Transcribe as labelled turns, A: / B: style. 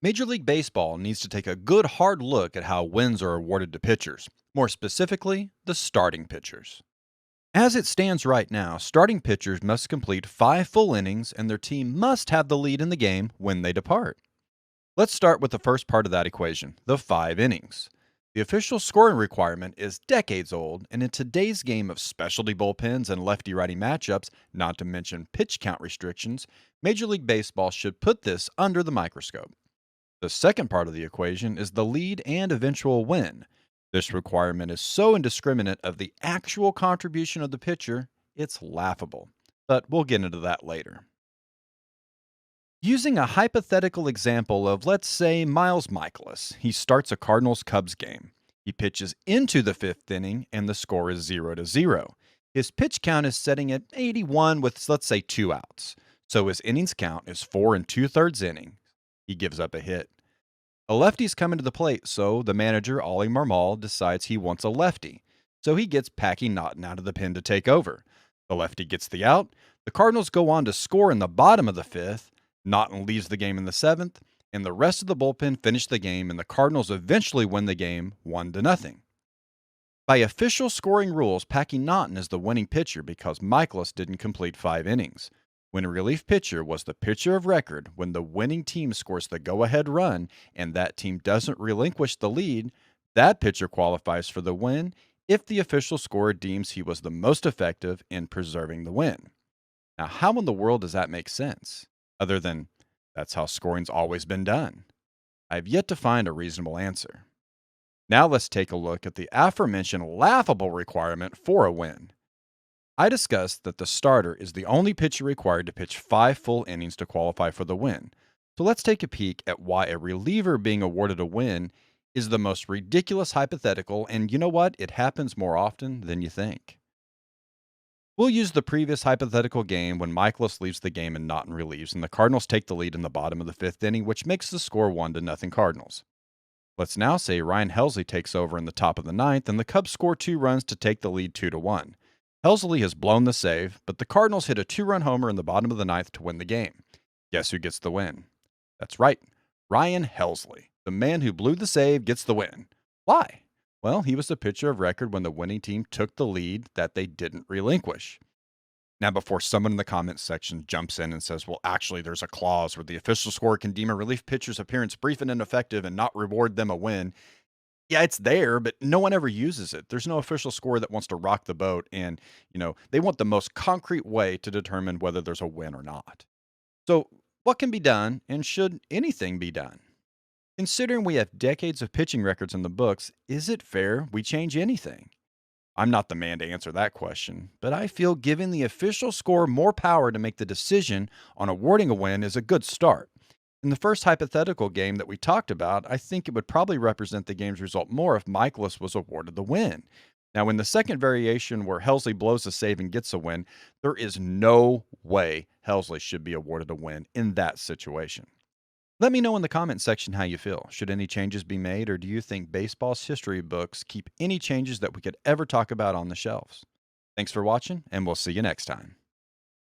A: Major League Baseball needs to take a good hard look at how wins are awarded to pitchers, more specifically, the starting pitchers. As it stands right now, starting pitchers must complete 5 full innings and their team must have the lead in the game when they depart. Let's start with the first part of that equation, the 5 innings. The official scoring requirement is decades old, and in today's game of specialty bullpens and lefty righty matchups, not to mention pitch count restrictions, Major League Baseball should put this under the microscope. The second part of the equation is the lead and eventual win. This requirement is so indiscriminate of the actual contribution of the pitcher, it's laughable. But we'll get into that later. Using a hypothetical example of, let's say, Miles Michaelis, he starts a Cardinals Cubs game. He pitches into the fifth inning, and the score is 0-0. His pitch count is setting at 81 with, let's say, 2 outs. So his innings count is 4 2/3 innings. He gives up a hit. A lefty's coming to the plate, so the manager, Ollie Marmol, decides he wants a lefty. So he gets Packy Naughton out of the pen to take over. The lefty gets the out. The Cardinals go on to score in the bottom of the fifth. Naughton leaves the game in the seventh, and the rest of the bullpen finish the game, and the Cardinals eventually win the game 1-0. By official scoring rules, Packy Naughton is the winning pitcher because Michaelis didn't complete 5 innings. When a relief pitcher was the pitcher of record when the winning team scores the go-ahead run and that team doesn't relinquish the lead, that pitcher qualifies for the win if the official scorer deems he was the most effective in preserving the win. Now, how in the world does that make sense? Other than that's how scoring's always been done. I've yet to find a reasonable answer. Now let's take a look at the aforementioned laughable requirement for a win. I discussed that the starter is the only pitcher required to pitch 5 full innings to qualify for the win. So let's take a peek at why a reliever being awarded a win is the most ridiculous hypothetical, and you know what? It happens more often than you think. We'll use the previous hypothetical game when Michaelis leaves the game and Naughton relieves, and the Cardinals take the lead in the bottom of the fifth inning, which makes the score 1-0 Cardinals. Let's now say Ryan Helsley takes over in the top of the ninth, and the Cubs score 2 runs to take the lead 2-1. Helsley has blown the save, but the Cardinals hit a 2-run homer in the bottom of the ninth to win the game. Guess who gets the win? That's right, Ryan Helsley. The man who blew the save gets the win. Why? Well, he was the pitcher of record when the winning team took the lead that they didn't relinquish. Now, before someone in the comments section jumps in and says, well, actually, there's a clause where the official score can deem a relief pitcher's appearance brief and ineffective and not reward them a win. Yeah, it's there, but no one ever uses it. There's no official score that wants to rock the boat, and, they want the most concrete way to determine whether there's a win or not. So, what can be done, and should anything be done? Considering we have decades of pitching records in the books, is it fair we change anything? I'm not the man to answer that question, but I feel giving the official score more power to make the decision on awarding a win is a good start. In the first hypothetical game that we talked about, I think it would probably represent the game's result more if Michaelis was awarded the win. Now, in the second variation where Helsley blows a save and gets a win, there is no way Helsley should be awarded a win in that situation. Let me know in the comment section how you feel. Should any changes be made, or do you think baseball's history books keep any changes that we could ever talk about on the shelves? Thanks for watching, and we'll see you next time.